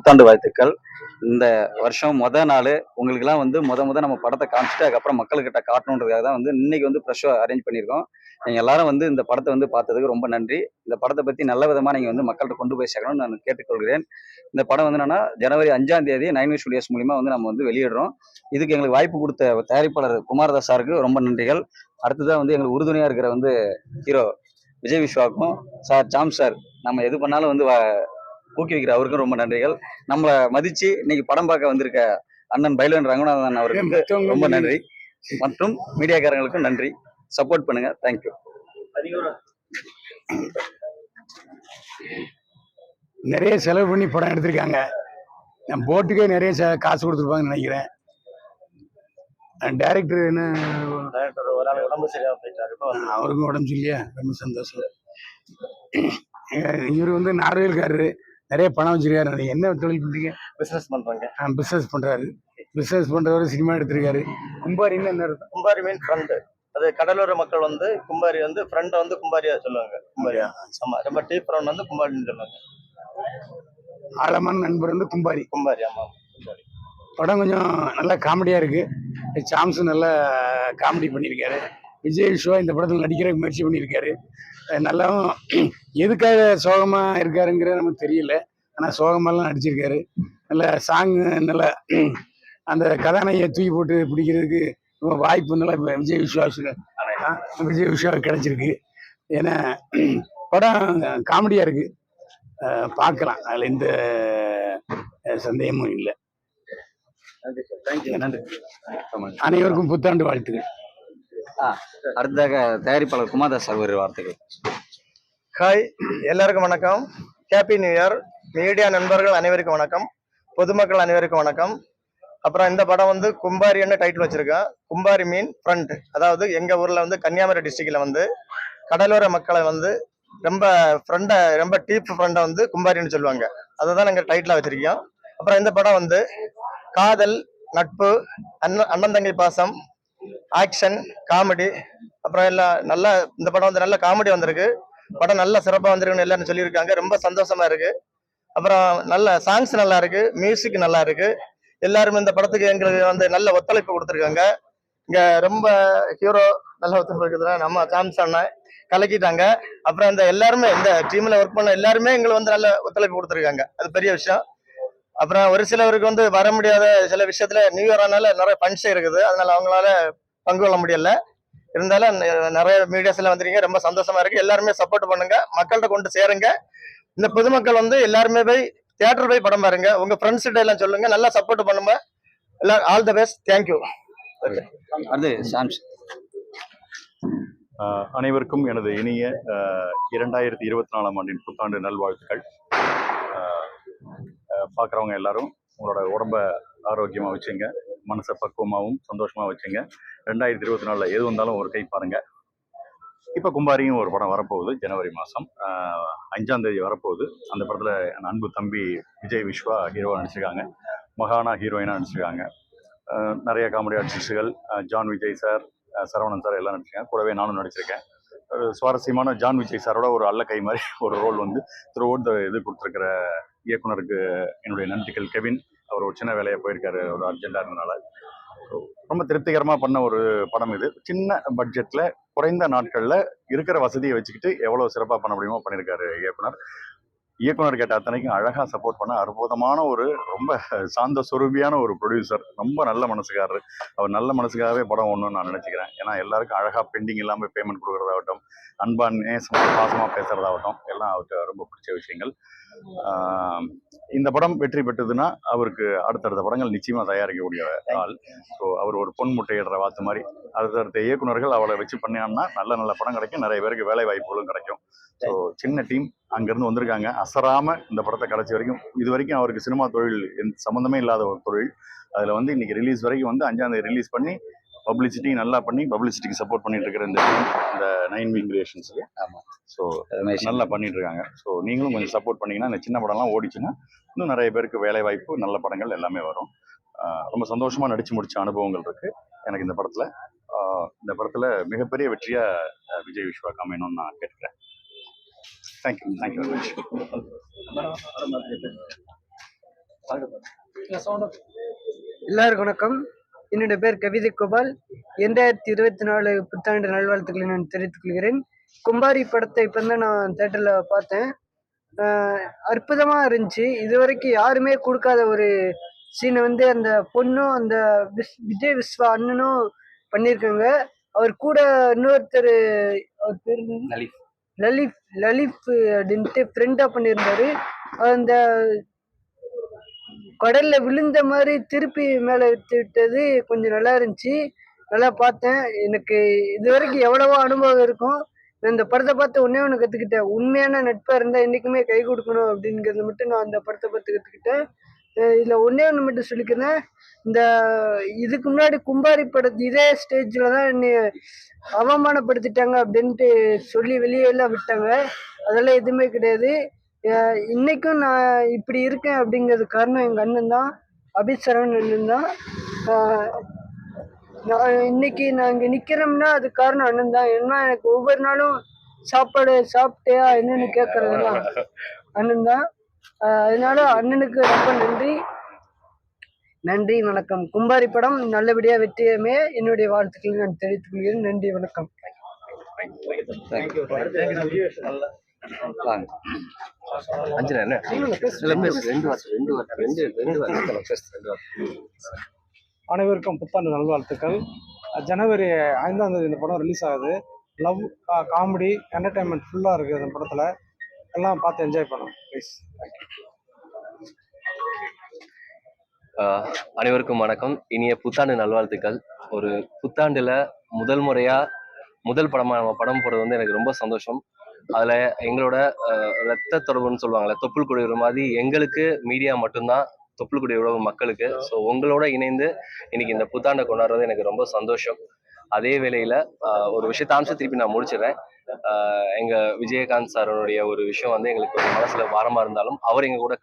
புத்தாண்டு வாழ்த்துக்கள். இந்த வருஷம் நாள் உங்களுக்கெல்லாம் வந்து நம்ம படத்த காமிச்சுட்டு, அதுக்கப்புறம் மக்கள்கிட்ட காட்டணுன்றதுக்காக தான் வந்து இன்னைக்கு வந்து ஃப்ரெஷ் ஷோ அரேஞ்ச் பண்ணியிருக்கோம். நீங்க எல்லாரும் வந்து இந்த படத்த வந்து பார்த்ததுக்கு ரொம்ப நன்றி. இந்த படத்த பத்தி நல்ல விதமா நீங்க வந்து மக்கள்ட்ட கொண்டு போய் சேர்க்கணும்னு நான் கேட்டுக்கொள்கிறேன். இந்த படம் வந்து என்னன்னா, ஜனவரி 5ஆம் தேதி 9 ஸ்டுடியோஸ் மூலியமா வந்து நம்ம வந்து வெளியிடுறோம். இதுக்கு எங்களுக்கு வாய்ப்பு குடுத்த தயாரிப்பாளர் குமாரதாஸ் சாருக்கு ரொம்ப நன்றிகள். அடுத்ததா வந்து எங்களுக்கு உறுதுணையா இருக்கிற வந்து ஹீரோ விஜய் விஸ்வாவுக்கும், ஜாம் சார் நம்ம எது பண்ணாலும் வந்து ஊக்குவிக்கிற அவருக்கும் ரொம்ப நன்றிகள். நம்மள மதிச்சு இன்னைக்கு படம் பார்க்க வந்திருக்க அண்ணன் பைலவன் ரங்கநாதன் அவர்களுக்கு ரொம்ப நன்றி. மற்றும் மீடியாக்காரங்களுக்கும் நன்றி. சப்போர்ட் பண்ணுங்க. தேங்க்யூ. நிறைய செலவு பண்ணி படம் எடுத்திருக்காங்க. என் போட்டுக்கே நிறைய காசு கொடுத்துருப்பாங்கன்னு நினைக்கிறேன். டைரக்டர் என்ன உடம்பு சரியாக போயிட்டாரு, அவருக்கும் உடம்பு சரியில்லையா? ரொம்ப சந்தோஷம். இவர் வந்து நார்வேல்காரரு, நிறைய பணம் வச்சிருக்காரு. என்ன தொழில் பண்றீங்க? பிசினஸ் பண்றாங்க. பிசினஸ் பண்றாரு. பிசினஸ் பண்றவரு சினிமா எடுத்திருக்காரு. கும்பாரின்னு என்ன இருக்கும்? கும்பாரி மீன் ஃப்ரெண்ட். அது கடலோர மக்கள் வந்து கும்பாரி வந்து ஃப்ரெண்டை வந்து கும்பாரியா சொல்லுவாங்க. கும்பாரியா? ஆமா, ரொம்ப டீப் ஃப்ரெண்ட் வந்து கும்பாரின்னு சொல்லுவாங்க. ஆழமான நண்பர் வந்து கும்பாரி. கும்பாரி, ஆமா. படம் கொஞ்சம் நல்லா காமெடியா இருக்கு. சாம்ஸும் நல்லா காமெடி பண்ணியிருக்காரு. விஜய் விஸ்வா இந்த படத்தில் நடிக்கிற முயற்சி பண்ணியிருக்காரு. நல்லாவும் எதுக்காக சோகமா இருக்காருங்கிற நமக்கு தெரியல. ஆனா சோகமாலாம் நடிச்சிருக்காரு. நல்ல சாங், நல்லா அந்த கதாநாயகியை தூக்கி போட்டு பிடிக்கிறதுக்கு வாய்ப்பு நல்லா விஜய் விஸ்வா கிடைச்சிருக்கு. ஏன்னா படம் காமெடியா இருக்கு, பார்க்கலாம். அதுல எந்த சந்தேகமும் இல்லை. அனைவருக்கும் புத்தாண்டு வாழ்த்துக்கள். அடுத்ததாக தயாரிப்பாளர் குமாரதாஸ் சார் ஒரு வார்த்தைகள். ஹாய், எல்லாருக்கும் வணக்கம். Happy new year. மீடியா நண்பர்கள் அனைவருக்கும் வணக்கம். பொதுமக்கள் அனைவருக்கும் வணக்கம். அப்புறம் இந்த படம் வந்து கும்பாரின்னு டைட்டில் வச்சிருக்கேன். கும்பாரி மீன் ஃப்ரெண்ட். அதாவது எங்க ஊர்ல வந்து கன்னியாகுமரி டிஸ்ட்ரிக்ட்ல வந்து கடலோர மக்களை வந்து ரொம்ப ஃப்ரெண்டை, ரொம்ப டீப் ஃப்ரெண்டை வந்து கும்பாரின்னு சொல்லுவாங்க. அதை தான் நாங்கள் டைட்டிலாக வச்சிருக்கோம். அப்புறம் இந்த படம் வந்து காதல், நட்பு, அண்ணன் தங்கை பாசம், ஆக்ஷன், காமெடி, அப்புறம் எல்லாம் நல்லா. இந்த படம் வந்து நல்ல காமெடி வந்திருக்கு. படம் நல்ல சிறப்பாக வந்திருக்குன்னு எல்லாரும் சொல்லியிருக்காங்க. ரொம்ப சந்தோஷமா இருக்கு. அப்புறம் நல்ல சாங்ஸ் நல்லா இருக்கு, மியூசிக் நல்லா இருக்கு. எல்லாருமே இந்த படத்துக்கு எங்களுக்கு வந்து நல்ல ஒத்துழைப்பு கொடுத்துருக்காங்க. இங்க ரொம்ப ஹீரோ நல்ல ஒத்துழைப்பு இருக்குதுன்னா நம்ம சாம்ஸ் அண்ணன் கலக்கிட்டாங்க. அப்புறம் இந்த எல்லாருமே இந்த டீம்ல ஒர்க் பண்ண எல்லாருமே எங்களுக்கு வந்து நல்ல ஒத்துழைப்பு கொடுத்துருக்காங்க. அது பெரிய விஷயம். அப்புறம் ஒரு சிலவருக்கு வந்து வர முடியாத சில விஷயத்துல நியூ இயர் ஆனால நிறைய ஃபங்க்ஷன் இருக்குது, அதனால அவங்களால பங்கு கொள்ள முடியல. இருந்தாலும் நிறைய மீடியாஸ் எல்லாம் வந்துருங்க. ரொம்ப சந்தோஷமா இருக்கு. எல்லாருமே சப்போர்ட் பண்ணுங்க, மக்கள்கிட்ட கொண்டு சேருங்க. இந்த பொதுமக்கள் வந்து எல்லாருமே போய் தியேட்டர் போய் படம் பாருங்க. உங்க ஃப்ரெண்ட்ஸ் கிட்ட எல்லாம் சொல்லுங்க, நல்லா சப்போர்ட் பண்ணுங்க. எல்லாம் ஆல் தி பெஸ்ட். தேங்க்யூ. அனைவருக்கும் எனது இனிய 2024ஆம் ஆண்டின் புத்தாண்டு நல்வாழ்த்துக்கள். பார்க்குறவங்க எல்லாரும் உங்களோட உடம்ப ஆரோக்கியமாக வச்சுங்க, மனசை பக்குவமாகவும் சந்தோஷமாக வச்சுங்க. 2024 எது வந்தாலும் ஒரு கை பாருங்க. இப்போ கும்பாரியும் ஒரு படம் வரப்போகுது. ஜனவரி மாதம் 5ஆம் தேதி வரப்போகுது. அந்த படத்தில் என் அன்பு தம்பி விஜய் விஸ்வா ஹீரோவாக நடிச்சிருக்காங்க. மகானா ஹீரோயினாக நடிச்சிருக்காங்க. நிறைய காமெடி ஆர்டிஸ்டுகள், John Vijay sir, Saravanan sir எல்லாம் நடிச்சிருக்காங்க. கூடவே நானும் நடிச்சிருக்கேன். ஒரு சுவாரஸ்யமான ஜான் விஜய் சாரோட ஒரு அல்ல கை மாதிரி ஒரு ரோல் வந்து த்ரூ அவுட் இது கொடுத்துருக்கிற இயக்குனருக்கு என்னுடைய நன்றிகள். கெவின் அவர் ஒரு சின்ன வேலையாக போயிருக்காரு, ஒரு அர்ஜென்ட்டாக இருந்தனால. ரொம்ப திருப்திகரமாக பண்ண ஒரு படம் இது. சின்ன பட்ஜெட்டில் குறைந்த நாட்களில் இருக்கிற வசதியை வச்சுக்கிட்டு எவ்வளோ சிறப்பாக பண்ண முடியுமோ பண்ணியிருக்காரு இயக்குனர். இயக்குனர் கேட்ட அத்தனைக்கும் அழகாக சப்போர்ட் பண்ண அற்புதமான ஒரு ரொம்ப சாந்த சொரூபியான ஒரு ப்ரொடியூசர். ரொம்ப நல்ல மனசுக்காரரு. அவர் நல்ல மனசுக்காகவே படம் ஒன்றுன்னு நான் நினச்சிக்கிறேன். ஏன்னா எல்லாருக்கும் அழகாக பெண்டிங் இல்லாமல் பேமெண்ட் கொடுக்குறதாகட்டும், அன்பா நேசமாக பாசமாக பேசுகிறதாகட்டும், எல்லாம் அவருக்கு ரொம்ப பிடிச்ச விஷயங்கள். இந்த படம் வெற்றி பெற்றதுன்னா அவருக்கு அடுத்தடுத்த படங்கள் நிச்சயமாக தயாரிக்கக்கூடிய ஆள். ஸோ அவர் ஒரு பொன் முட்டையிடுற வாத்து மாதிரி அடுத்தடுத்த இயக்குநர்கள் அவளை வச்சு பண்ணியான்னா நல்ல நல்ல படம் கிடைக்கும், நிறைய பேருக்கு வேலை வாய்ப்புகளும் கிடைக்கும். ஸோ சின்ன டீம் அங்கேருந்து வந்திருக்காங்க. அசராமல் இந்த படத்தை கடைசி வரைக்கும், இது வரைக்கும் அவருக்கு சினிமா தொழில் சம்மந்தமே இல்லாத ஒரு தொழில். அதில் வந்து இன்னைக்கு ரிலீஸ் வரைக்கும் வந்து 5ஆம் தேதி ரிலீஸ் பண்ணி பப்ளிசிட்டி நல்லா பண்ணி பப்ளிசிட்டிக்கு சப்போர்ட் பண்ணிட்டு இருக்கிற இந்த 9 மீன் கிரியேஷன்ஸுக்கு. ஆமாம். ஸோ நல்லா பண்ணிட்டு இருக்காங்க. ஸோ நீங்களும் கொஞ்சம் சப்போர்ட் பண்ணிங்கன்னா இந்த சின்ன படம்லாம் ஓடிச்சுன்னா இன்னும் நிறைய பேருக்கு வேலை வாய்ப்பு, நல்ல படங்கள் எல்லாமே வரும். ரொம்ப சந்தோஷமாக நடித்து முடித்த அனுபவங்கள் இருக்குது எனக்கு இந்த படத்தில். இந்த படத்தில் மிகப்பெரிய வெற்றியாக விஜய் விஸ்வா அமையணும்னு நான் கேட்டுக்கிறேன். Thank you very much. எல்லாருக்கும் வணக்கம். என்னுடைய பேர் கவிதை கோபால். 2024 புத்தாண்டு நல்வாழ்த்துக்களை நான் தெரிவித்துக் கொள்கிறேன். கும்பாரி படத்தை இப்போ தான் நான் தேட்டரில் பார்த்தேன். அற்புதமா இருந்துச்சு. இதுவரைக்கும் யாருமே கொடுக்காத ஒரு சீனை வந்து அந்த பொண்ணும் அந்த விஜய் விஸ்வா அண்ணனும் பண்ணியிருக்காங்க. அவர் கூட இன்னொருத்தர், அவர் பேர் என்னது? லலித் லலித் அப்படின்ட்டு ஃப்ரெண்டா பண்ணியிருந்தாரு. அந்த கடல்ல விழுந்த மாதிரி திருப்பி மேல எடுத்து விட்டது கொஞ்சம் நல்லா இருந்துச்சு. நல்லா பார்த்தேன். எனக்கு இது வரைக்கும் எவ்வளவோ அனுபவம் இருக்கும். நான் இந்த படத்தை பார்த்து ஒண்ணே ஒண்ணு கத்துக்கிட்டேன். உண்மையான நட்பா இருந்தா என்னைக்குமே கை கொடுக்கணும் அப்படிங்கிறத மட்டும் நான் அந்த படத்தை பார்த்து கத்துக்கிட்டேன். இதுல ஒண்ணே ஒண்ணு மட்டும் சொல்லிக்கிறேன். இந்த இதுக்கு முன்னாடி கும்பாரி படத்து இதே ஸ்டேஜ்ல தான் என்னை அவமானப்படுத்திட்டாங்க அப்படின்ட்டு சொல்லி வெளியே எல்லாம் விட்டாங்க. அதெல்லாம் எதுவுமே கிடையாது. இன்னைக்கும் நான் இப்படி இருக்கேன் அப்படிங்கிறது காரணம் எங்க அண்ணன் தான். அபிசரவன் அண்ணன் தான். இன்னைக்கு நான் இங்க நிக்கிறேன்னா அது காரணம் அண்ணன் தான். ஏன்னா எனக்கு ஒவ்வொரு நாளும் சாப்பாடு சாப்பிட்டியா என்னன்னு கேட்கறதுலாம் அண்ணன் தான். அதனால அண்ணனுக்கு ரொம்ப நன்றி. நன்றி, வணக்கம். கும்பாரி படம் நல்லபடியா வெற்றியமே என்னுடைய வாழ்த்துக்களை நான் தெரிவித்துக் கொள்கிறேன். நன்றி, வணக்கம். வாங்க. அனைவருக்கும் புத்தாண்டு நல்வாழ்த்துக்கள். ஜனவரி 5ஆம் தேதி இந்த படம் ரிலீஸ் ஆகுது. லவ், காமெடி, என்டர்டைன்மெண்ட் ஃபுல்லாக இருக்குது இந்த படத்தில். எல்லாம் பார்த்து என்ஜாய் பண்ணலாம் ப்ளீஸ். அனைவருக்கும் வணக்கம். இனிய புத்தாண்டு நல்வாழ்த்துக்கள். ஒரு புத்தாண்டுல முதல் படமா நம்ம படம் போடுறது வந்து எனக்கு ரொம்ப சந்தோஷம். அதுல எங்களோட ரத்த தொடர்புன்னு சொல்லுவாங்கல்ல, தொப்புள் கொடி உறவு மாதிரி எங்களுக்கு மீடியா மட்டும்தான் தொப்புள் கொடி உறவு மக்களுக்கு. ஸோ உங்களோட இணைந்து இன்னைக்கு இந்த புத்தாண்டை கொண்டாடுறது எனக்கு ரொம்ப சந்தோஷம். அதே வேளையில ஒரு விஷயத்த ஆரம்பிச்சு திருப்பி நான் முடிச்சிடுறேன். எங்க விஜயகாந்த் சாரோடைய ஒரு விஷயம் வந்து எங்களுக்கு ஒரு மனசுல வாரமா இருந்தாலும் அவர் எங்க கூட